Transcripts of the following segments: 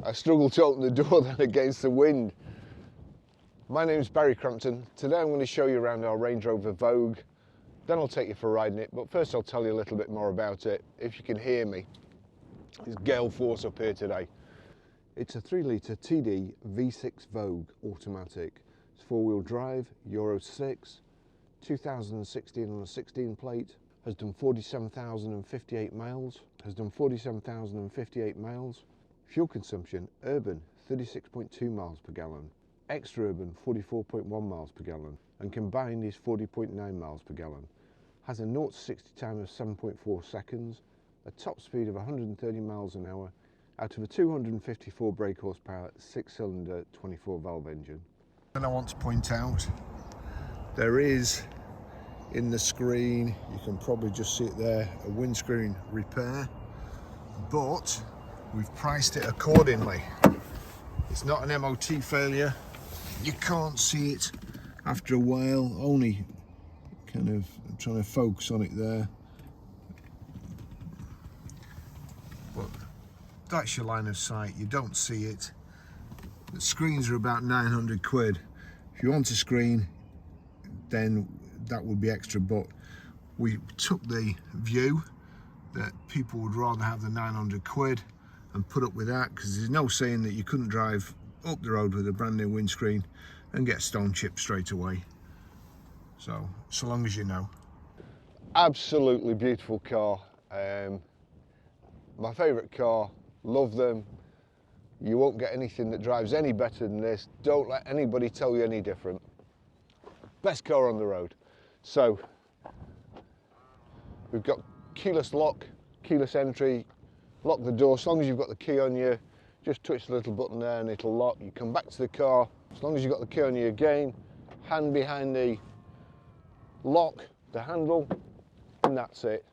I struggled to open the door then against the wind. My name is Barry Crampton. Today I'm going to show you around our Range Rover Vogue. Then I'll take you for a ride in it, but first I'll tell you a little bit more about it. If you can hear me, it's gale force up here today. It's a 3-litre TD V6 Vogue automatic. It's 4-wheel drive, Euro 6, 2016 on a 16 plate, has done 47,058 miles, Fuel consumption, urban 36.2 miles per gallon, extra urban 44.1 miles per gallon, and combined is 40.9 miles per gallon. Has a 0 to 60 time of 7.4 seconds, a top speed of 130 miles an hour, out of a 254 brake horsepower 6-cylinder 24 valve engine. And I want to point out, there is in the screen, you can probably just see it there, a windscreen repair, but we've priced it accordingly. It's not an MOT failure. You can't see it after a while, only kind of I'm trying to focus on it there. But that's your line of sight, you don't see it. The screens are about 900 quid. If you want a screen, then that would be extra, but we took the view that people would rather have the 900 quid and put up with that, because there's no saying that you couldn't drive up the road with a brand new windscreen and get stone chipped straight away. So long as you know. Absolutely beautiful car. My favourite car, love them. You won't get anything that drives any better than this. Don't let anybody tell you any different. Best car on the road. So we've got keyless lock, keyless entry, lock the door. As long as you've got the key on you, just touch the little button there and it'll lock. You come back to the car, as long as you've got the key on you again, hand behind the lock, the handle, and that's it,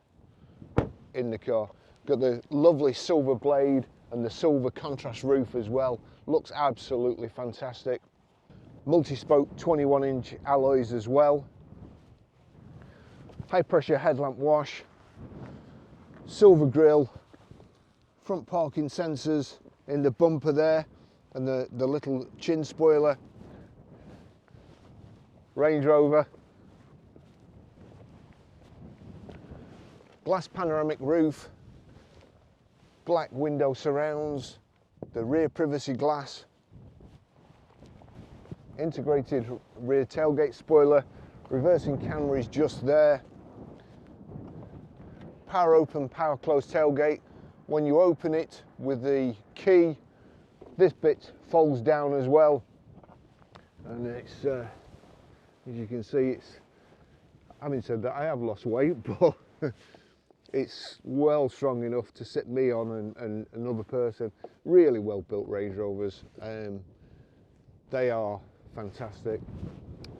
in the car. Got the lovely silver blade and the silver contrast roof as well. Looks absolutely fantastic. Multi-spoke 21-inch alloys as well. High pressure headlamp wash, silver grille, front parking sensors in the bumper there, and the little chin spoiler. Range Rover. Glass panoramic roof, black window surrounds, the rear privacy glass, integrated rear tailgate spoiler, reversing camera is just there. Power open, power close tailgate. When you open it with the key, this bit folds down as well. And it's, as you can see, it's, having said that, I have lost weight, but it's well strong enough to sit me on and another person. Really well built Range Rovers. They are fantastic.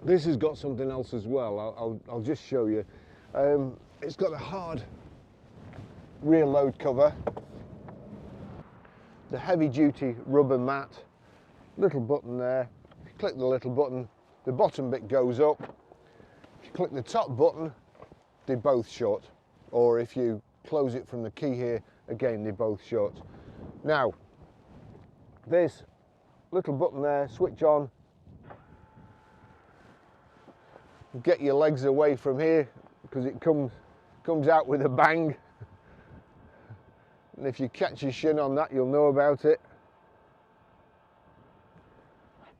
This has got something else as well. I'll just show you. It's got a hard rear load cover, the heavy duty rubber mat, little button there. If you click the little button, the bottom bit goes up. If you click the top button, they both shut. Or if you close it from the key here, again, they both shut. Now, this little button there, switch on. Get your legs away from here, because it comes out with a bang. And if you catch your shin on that, you'll know about it.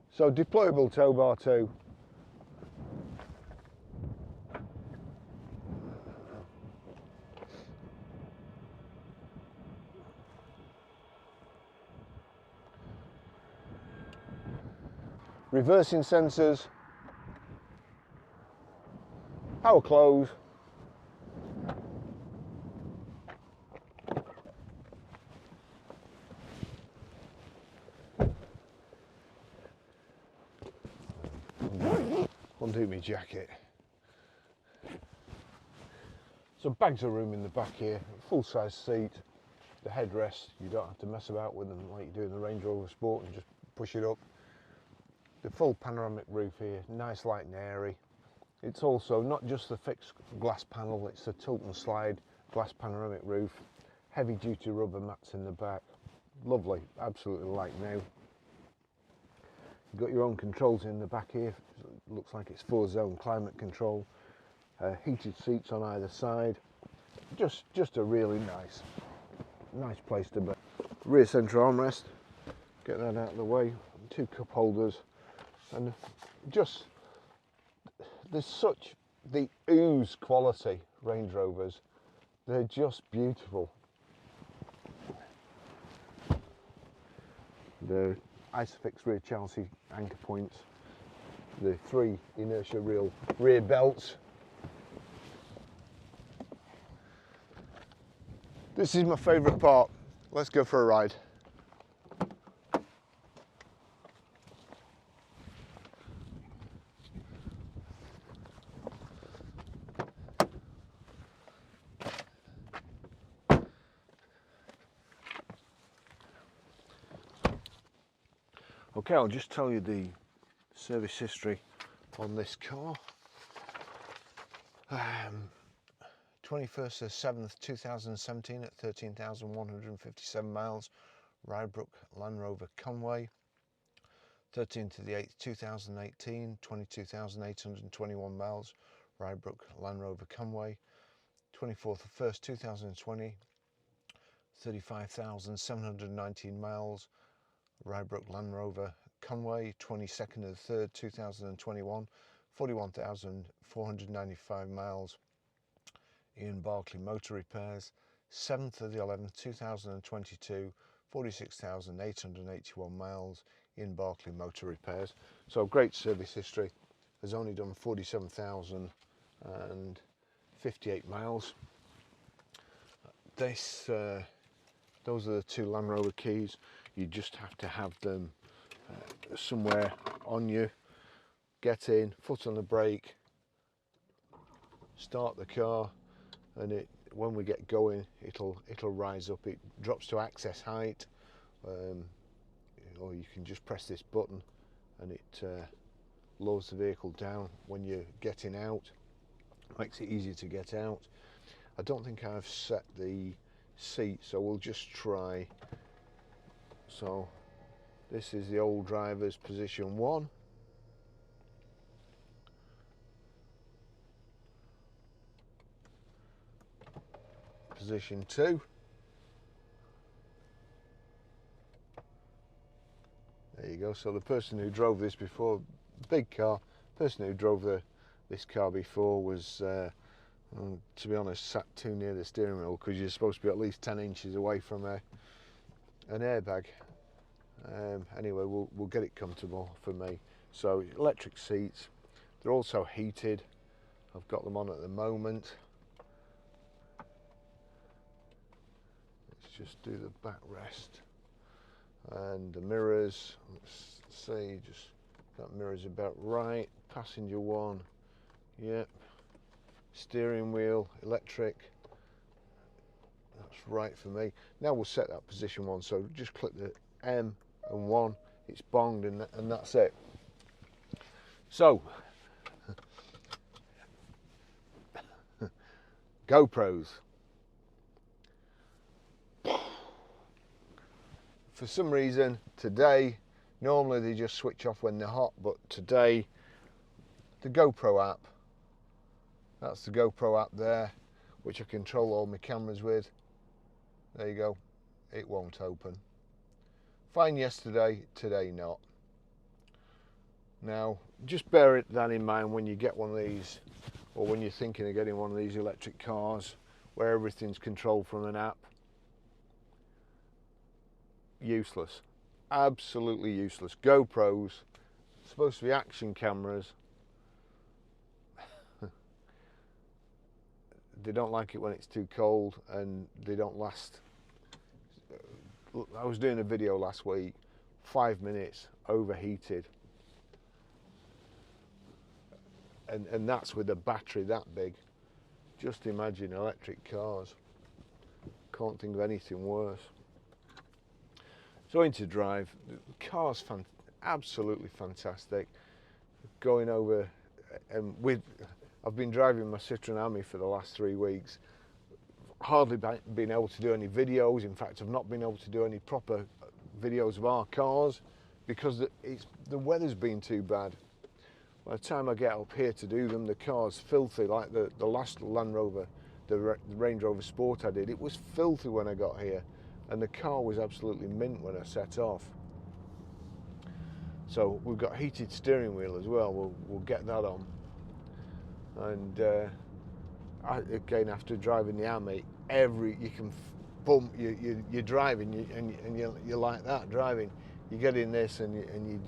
So deployable tow bar too. Reversing sensors, power close, undo my jacket. So bags of room in the back here, full size seat, the headrest, you don't have to mess about with them like you do in the Range Rover Sport and just push it up. The full panoramic roof here, nice light and airy. It's also not just the fixed glass panel, it's the tilt and slide glass panoramic roof, heavy duty rubber mats in the back. lovely, absolutely like new. You've got your own controls in the back here. Looks like it's 4-zone climate control. Heated seats on either side. Just a really nice place to be. Rear central armrest. Get that out of the way. 2 cup holders, and just there's such the ooze quality Range Rovers. They're just beautiful. The Isofix rear chassis anchor points, the 3 inertia rear belts. This is my favourite part. Let's go for a ride. Okay, I'll just tell you the service history on this car. 21st of 7th 2017 at 13,157 miles, Rydebrook Land Rover Conway. 13th of the 8th 2018, 22,821 miles, Rydebrook Land Rover Conway. 24th of 1st 2020, 35,719 miles, Rydebrook Land Rover Conway. 22nd of the 3rd 2021, 41,495 miles, Ian Barclay Motor Repairs. 7th of the 11th 2022, 46,881 miles, Ian Barclay Motor Repairs. So great service history. Has only done 47,058 miles. Those are the 2 Land Rover keys. You just have to have them somewhere on you. Get in, foot on the brake, start the car, and when we get going, it'll rise up. It drops to access height, or you can just press this button and it lowers the vehicle down when you're getting out. Makes it easier to get out. I don't think I've set the seat, so we'll just try. So this is the old driver's position 1. Position 2. There you go. So the person who drove this before, big car, person who drove this car before was, to be honest, sat too near the steering wheel, because you're supposed to be at least 10 inches away from an airbag. Anyway, we'll get it comfortable for me. So electric seats, they're also heated. I've got them on at the moment. Let's just do the backrest and the mirrors. Let's see, just that mirror's about right. Passenger 1, yep. Steering wheel electric. That's right for me. Now we'll set that position 1. So just click the M and 1. It's bonged, and that's it. So GoPros. For some reason today, normally they just switch off when they're hot, but today the GoPro app, that's the GoPro app there, which I control all my cameras with. There you go, it won't open. Fine yesterday, today not. Now just bear that in mind when you get one of these, or when you're thinking of getting one of these electric cars where everything's controlled from an app. Useless, absolutely useless. GoPros, supposed to be action cameras. They don't like it when it's too cold, and they don't last. I was doing a video last week, 5 minutes overheated, and that's with a battery that big. Just imagine electric cars. Can't think of anything worse. So into drive, the car's absolutely fantastic. Going over, and I've been driving my Citroen Ami for the last 3 weeks. hardly been able to do any videos. In fact, I've not been able to do any proper videos of our cars because the weather's been too bad. By the time I get up here to do them, the car's filthy, like the last Land Rover, the Range Rover Sport I did. It was filthy when I got here, and the car was absolutely mint when I set off. So we've got heated steering wheel as well. We'll get that on. And again, after driving the Army, you can bump. You're driving, and you're like that driving. You get in this, and you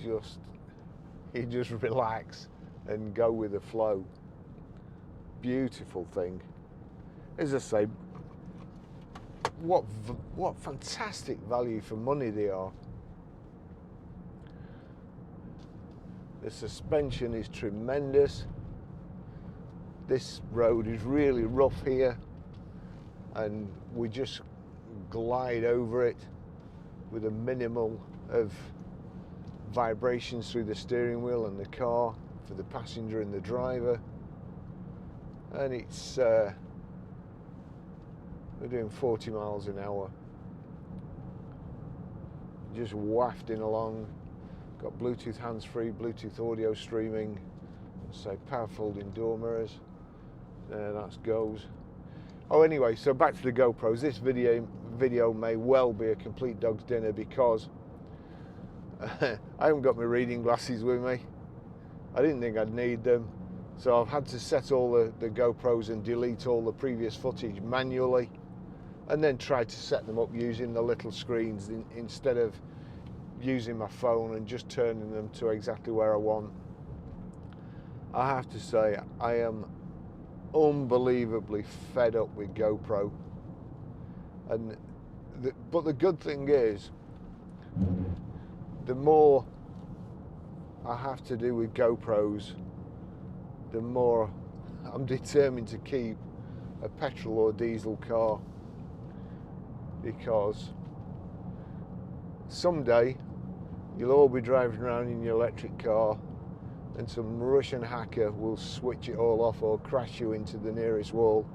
just relax and go with the flow. Beautiful thing. As I say, what fantastic value for money they are. The suspension is tremendous. This road is really rough here, and we just glide over it with a minimal of vibrations through the steering wheel and the car for the passenger and the driver. And it's we're doing 40 miles an hour, just wafting along. Got Bluetooth hands-free, Bluetooth audio streaming, so power folding door mirrors. There, that goes. Oh, anyway, so back to the GoPros. This video may well be a complete dog's dinner because I haven't got my reading glasses with me. I didn't think I'd need them, so I've had to set all the GoPros and delete all the previous footage manually, and then try to set them up using the little screens instead of using my phone and just turning them to exactly where I want. I have to say, I am unbelievably fed up with GoPro, and but the good thing is, the more I have to do with GoPros, the more I'm determined to keep a petrol or diesel car, because someday you'll all be driving around in your electric car and some Russian hacker will switch it all off or crash you into the nearest wall.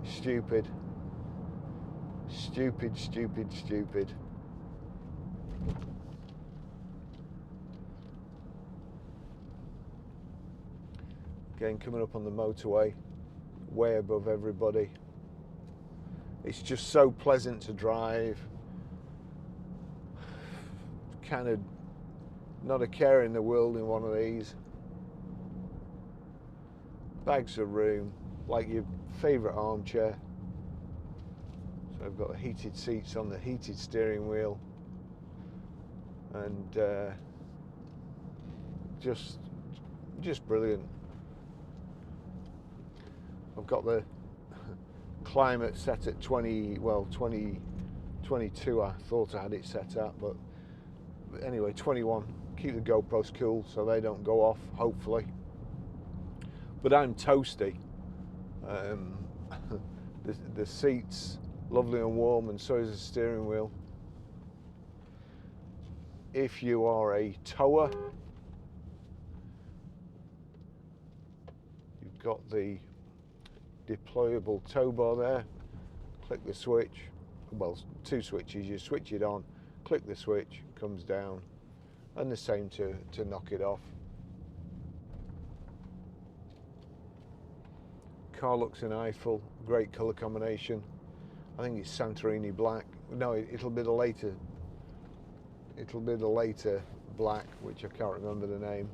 Stupid. Stupid, stupid, stupid. Again, coming up on the motorway, way above everybody. It's just so pleasant to drive. Kind of not a care in the world in one of these. Bags of room, like your favourite armchair. So I've got heated seats on the heated steering wheel, and just brilliant. I've got the climate set at 22 I thought I had it set at, but anyway, 21. Keep the GoPros cool so they don't go off, hopefully. But I'm toasty. The seats lovely and warm, and so is the steering wheel. If you are a tower, you've got the deployable tow bar there. Click the switch, well, two switches. You switch it on, click the switch, comes down, and the same to knock it off. Car looks an eyeful, great colour combination. I think it's Santorini black. No, it'll be the later black, which I can't remember the name.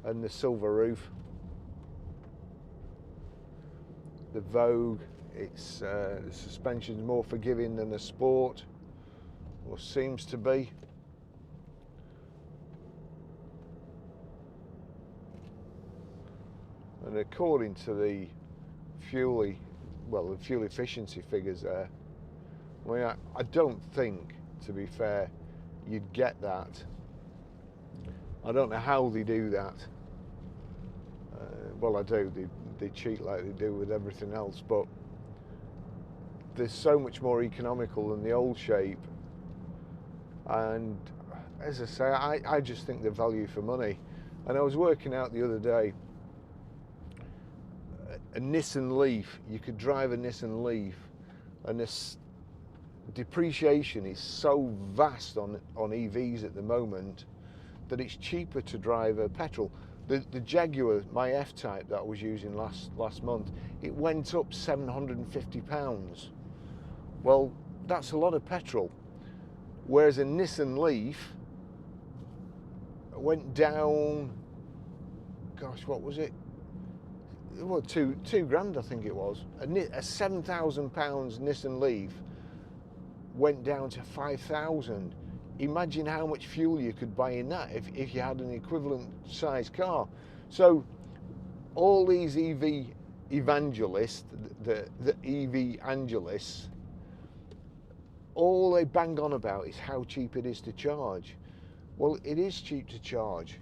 And the silver roof. The Vogue, it's the suspension's more forgiving than the Sport, or seems to be. And according to the fuel efficiency figures there, I mean, I don't think, to be fair, you'd get that. I don't know how they do that. Well, I do. They cheat like they do with everything else, but they're so much more economical than the old shape. And as I say, I just think the value for money. And I was working out the other day, a Nissan Leaf, you could drive a Nissan Leaf, and this depreciation is so vast on EVs at the moment that it's cheaper to drive a petrol. The Jaguar, my F-Type that I was using last month, it went up £750. Well, that's a lot of petrol. Whereas a Nissan Leaf went down, gosh, what was it? Well, two grand, I think it was. A £7,000 Nissan Leaf went down to 5,000. Imagine how much fuel you could buy in that if you had an equivalent size car. So all these EV evangelists, the EV angelists, all they bang on about is how cheap it is to charge. Well, it is cheap to charge,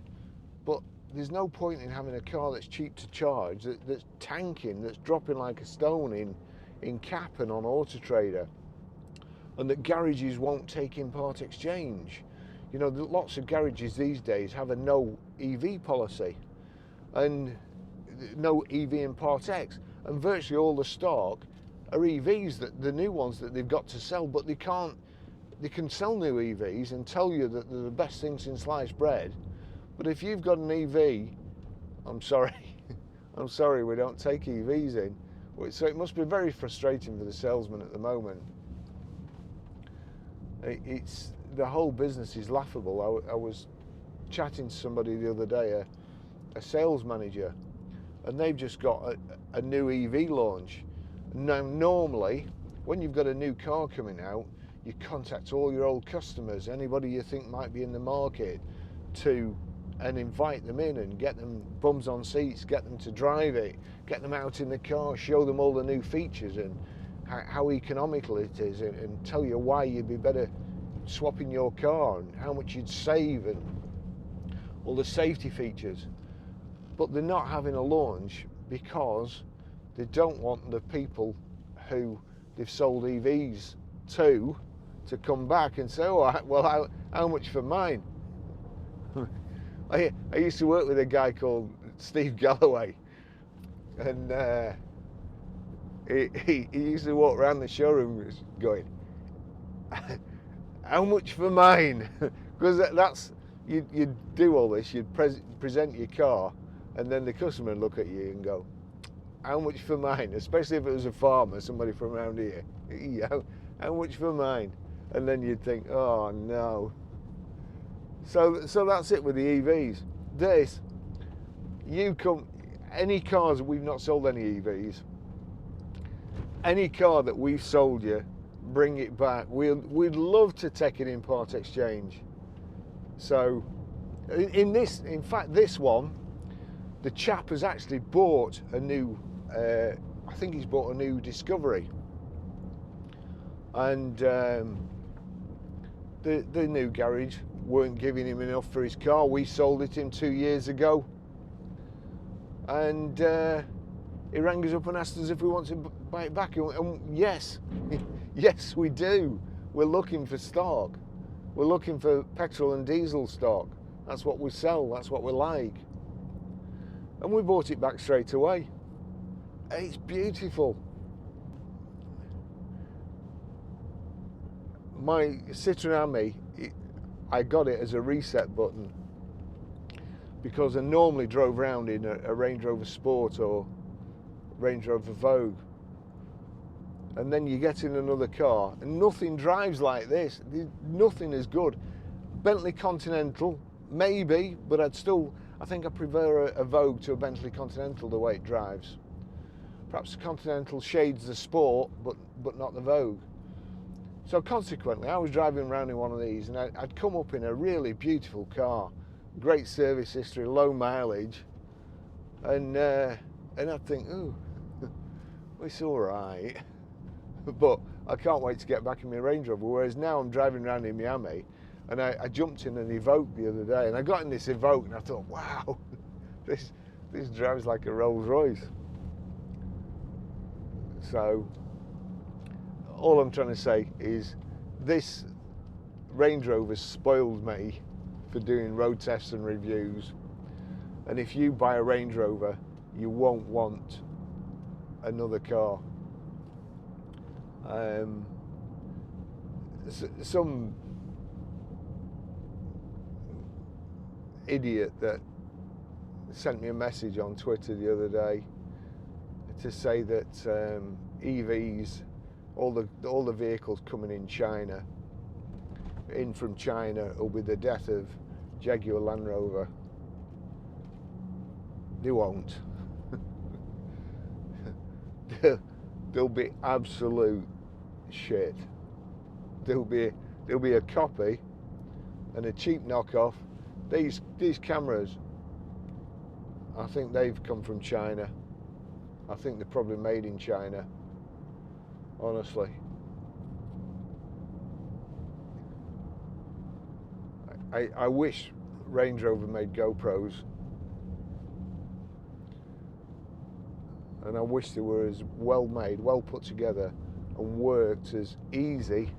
but there's no point in having a car that's cheap to charge, that's tanking, that's dropping like a stone in cap and on Auto Trader, and that garages won't take in part exchange. You know, lots of garages these days have a no EV policy and no EV in part X, and virtually all the stock are EVs, that the new ones that they've got to sell, but they can sell new EVs and tell you that they're the best thing since sliced bread. But if you've got an EV, I'm sorry, I'm sorry, we don't take EVs in. So it must be very frustrating for the salesman at the moment. It's the whole business is laughable. I was chatting to somebody the other day, a sales manager, and they've just got a new EV launch. Now, normally, when you've got a new car coming out, you contact all your old customers, anybody you think might be in the market, and invite them in and get them bums on seats, get them to drive it, get them out in the car, show them all the new features and how economical it is, and tell you why you'd be better swapping your car and how much you'd save and all the safety features. But they're not having a launch because they don't want the people who they've sold EVs to come back and say, oh, well, how much for mine? I used to work with a guy called Steve Galloway, and he used to walk around the showroom going, how much for mine? Because that's, you'd do all this, you'd present your car, and then the customer would look at you and go, how much for mine? Especially if it was a farmer, somebody from around here. How much for mine? And then you'd think, oh no. So that's it with the EVs. Any cars, we've not sold any EVs. Any car that we've sold you, bring it back. We'd love to take it in part exchange. So in fact, this one, the chap has actually bought a new, I think he's bought a new Discovery. And the new garage weren't giving him enough for his car. We sold it him 2 years ago, and he rang us up and asked us if we want to buy it back, and yes, yes we do. We're looking for stock. We're looking for petrol and diesel stock. That's what we sell, that's what we like. And we bought it back straight away. It's beautiful. My Citroen Ami, I got it as a reset button because I normally drove around in a Range Rover Sport or Range Rover Vogue, and then you get in another car and nothing drives like this. Nothing is good. Bentley Continental, maybe, but I think I prefer a Vogue to a Bentley Continental the way it drives. Perhaps the Continental shades the Sport, but not the Vogue. So consequently, I was driving around in one of these, and I'd come up in a really beautiful car, great service history, low mileage, and I'd think, ooh, it's all right, but I can't wait to get back in my Range Rover. Whereas now I'm driving around in Miami, and I jumped in an Evoque the other day, and I got in this Evoque, and I thought, wow, this drives like a Rolls Royce. So all I'm trying to say is this Range Rover spoiled me for doing road tests and reviews, And if you buy a Range Rover, you won't want another car. Some idiot that sent me a message on Twitter the other day to say that EVs, all the vehicles coming in from China will be the death of Jaguar Land Rover. They won't. They'll be absolute shit. There'll be a copy and a cheap knockoff. These cameras, I think they've come from China. I think they're probably made in China, honestly. I wish Range Rover made GoPros, and I wish they were as well made, well put together, and worked as easy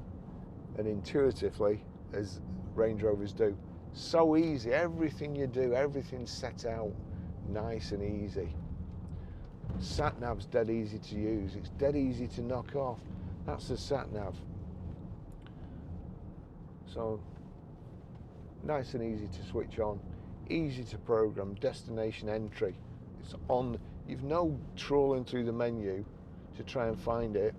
and intuitively as Range Rovers do. So easy, everything you do, everything's set out nice and easy. Sat-nav's dead easy to use, it's dead easy to knock off. That's the sat-nav. So, nice and easy to switch on, easy to program, destination entry. It's on, you've no trawling through the menu to try and find it.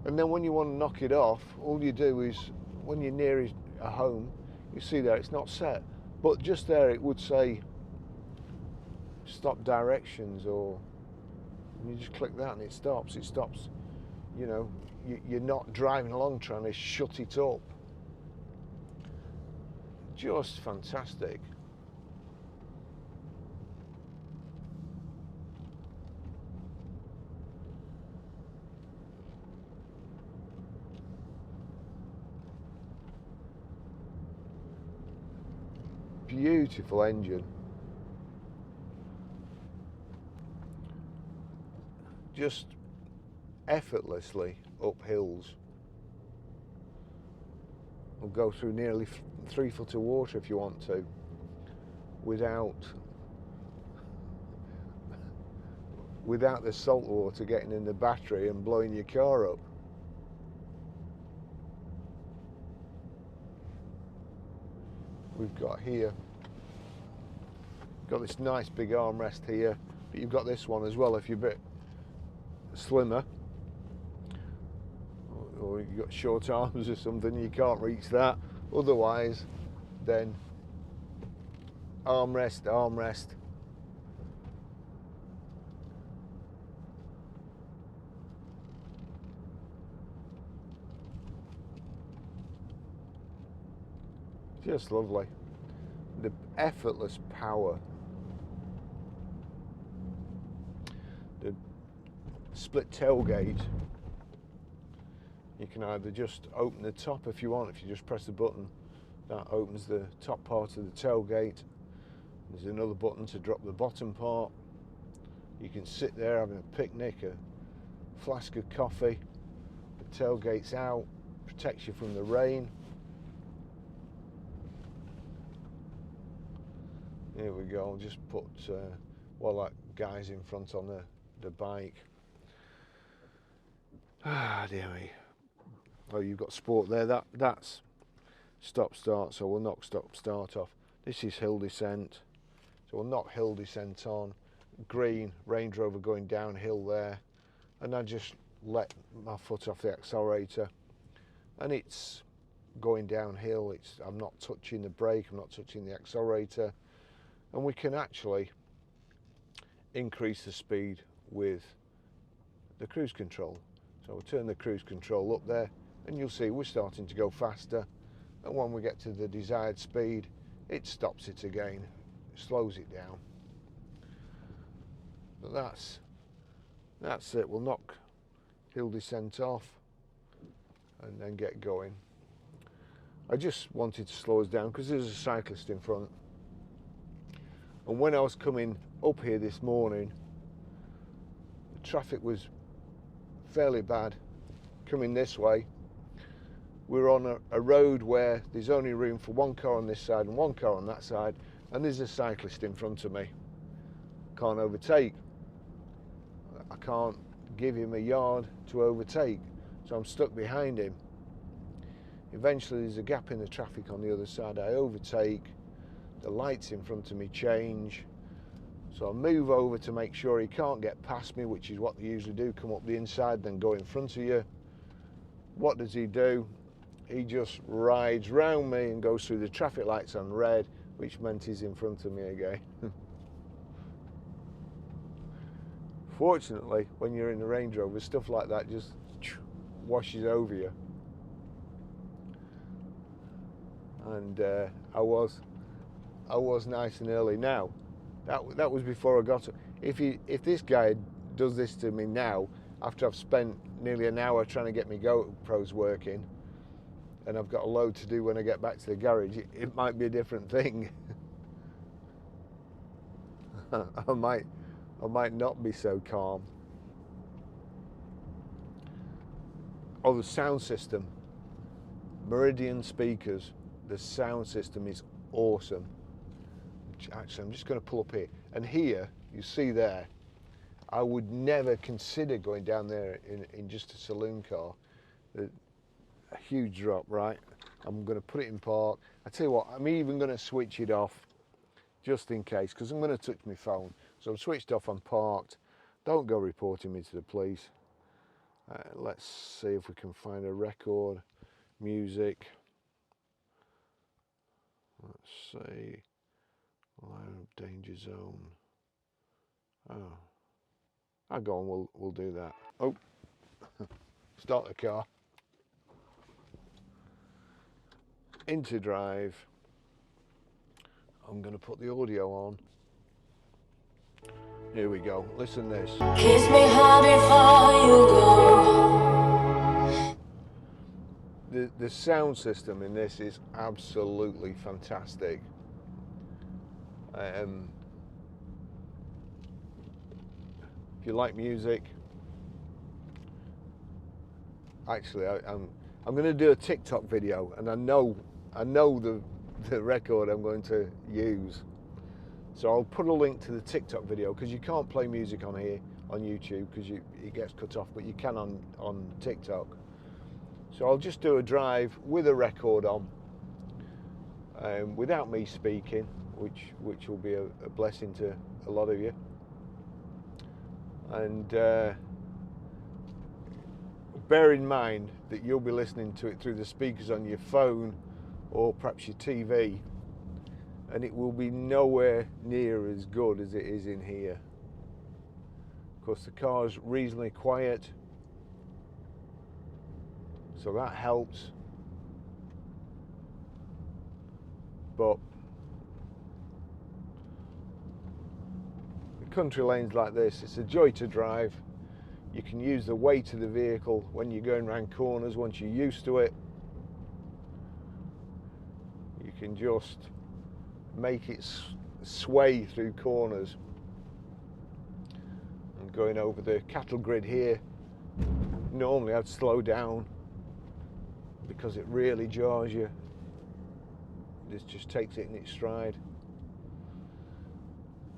And then when you want to knock it off, all you do is, when you're near a home, you see there it's not set, but just there it would say stop directions, or you just click that and it stops. You know, you're not driving along trying to shut it up. Just fantastic. Beautiful engine. Just effortlessly up hills. We'll go through nearly 3 foot of water if you want to, without the salt water getting in the battery and blowing your car up. We've got here, got this nice big armrest here, but you've got this one as well if you're a bit slimmer, or you've got short arms or something, you can't reach that. Otherwise, then armrest. Just lovely. The effortless power. The split tailgate. You can either just open the top if you want. If you just press the button, that opens the top part of the tailgate. There's another button to drop the bottom part. You can sit there having a picnic, a flask of coffee. The tailgate's out, protects you from the rain. Here we go. I'll just put while that guy's in front on the bike. Ah, dear me. Oh, you've got sport there. That's stop start, so we'll knock stop start off. This is hill descent, so we'll knock hill descent on. Green, Range Rover going downhill there, and I just let my foot off the accelerator, and it's going downhill. I'm not touching the brake, I'm not touching the accelerator, and we can actually increase the speed with the cruise control. So we'll turn the cruise control up there, and you'll see we're starting to go faster, and when we get to the desired speed, it stops it again, slows it down. But that's it. We'll knock hill descent off and then get going. I just wanted to slow us down because there's a cyclist in front, and when I was coming up here this morning, the traffic was fairly bad coming this way. We're on a road where there's only room for one car on this side and one car on that side, and there's a cyclist in front of me. Can't overtake. I can't give him a yard to overtake, so I'm stuck behind him. Eventually there's a gap in the traffic on the other side. I overtake, the lights in front of me change, so I move over to make sure he can't get past me, which is what they usually do, come up the inside then go in front of you. What does he do? He just rides round me and goes through the traffic lights on red, which meant he's in front of me again. Fortunately, when you're in the Range Rover, stuff like that just washes over you. And I was nice and early. Now, that was before I got. If this guy does this to me now, after I've spent nearly an hour trying to get my GoPros working, and I've got a load to do when I get back to the garage, it might be a different thing. I might not be so calm. Oh, the sound system. Meridian speakers. The sound system is awesome. Actually, I'm just going to pull up here. And here, you see there, I would never consider going down there in just a saloon car. A huge drop, right? I'm going to put it in park. I tell you what, I'm even going to switch it off just in case, because I'm going to touch my phone. So I'm switched off, I'm parked. Don't go reporting me to the police. Let's see if we can find a record, music. Let's see, line of danger zone. Oh, I'll go on, we'll do that. Oh, start the car. Into drive. I'm going to put the audio on. Here we go. Listen this. Kiss me hard before you go. The sound system in this is absolutely fantastic. If you like music, actually, I'm going to do a TikTok video, and I know the record I'm going to use. So I'll put a link to the TikTok video, because you can't play music on here on YouTube because it gets cut off, but you can on TikTok. So I'll just do a drive with a record on, without me speaking, which will be a blessing to a lot of you. And bear in mind that you'll be listening to it through the speakers on your phone or perhaps your TV, and it will be nowhere near as good as it is in here. Of course, the car's reasonably quiet, so that helps. But the country lanes like this, it's a joy to drive. You can use the weight of the vehicle when you're going around corners. Once you're used to it, you can just make it sway through corners. And going over the cattle grid here, normally I'd slow down because it really jars you. This just takes it in its stride.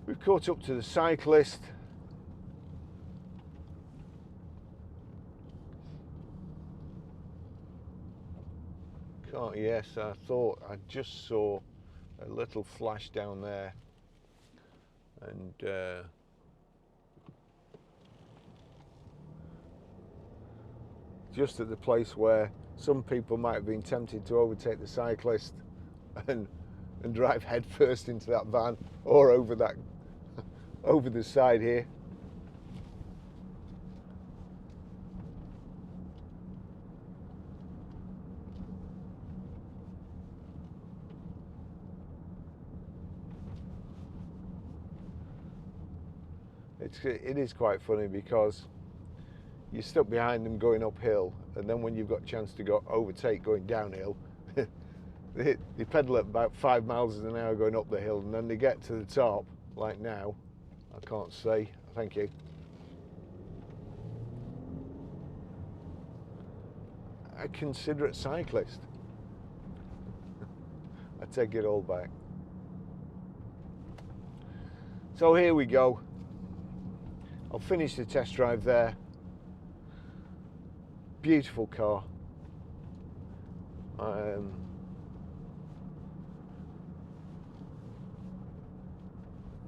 We've caught up to the cyclist. Yes, I thought I just saw a little flash down there, and just at the place where some people might have been tempted to overtake the cyclist and drive head first into that van, or over the side here. It is quite funny because you're stuck behind them going uphill, and then when you've got a chance to go overtake going downhill, they pedal at about 5 miles an hour going up the hill, and then they get to the top, like now. I can't see, thank you. A considerate cyclist. I take it all back. So here we go. I'll finish the test drive there. Beautiful car.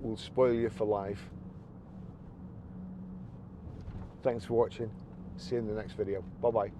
Will spoil you for life. Thanks for watching. See you in the next video. Bye bye.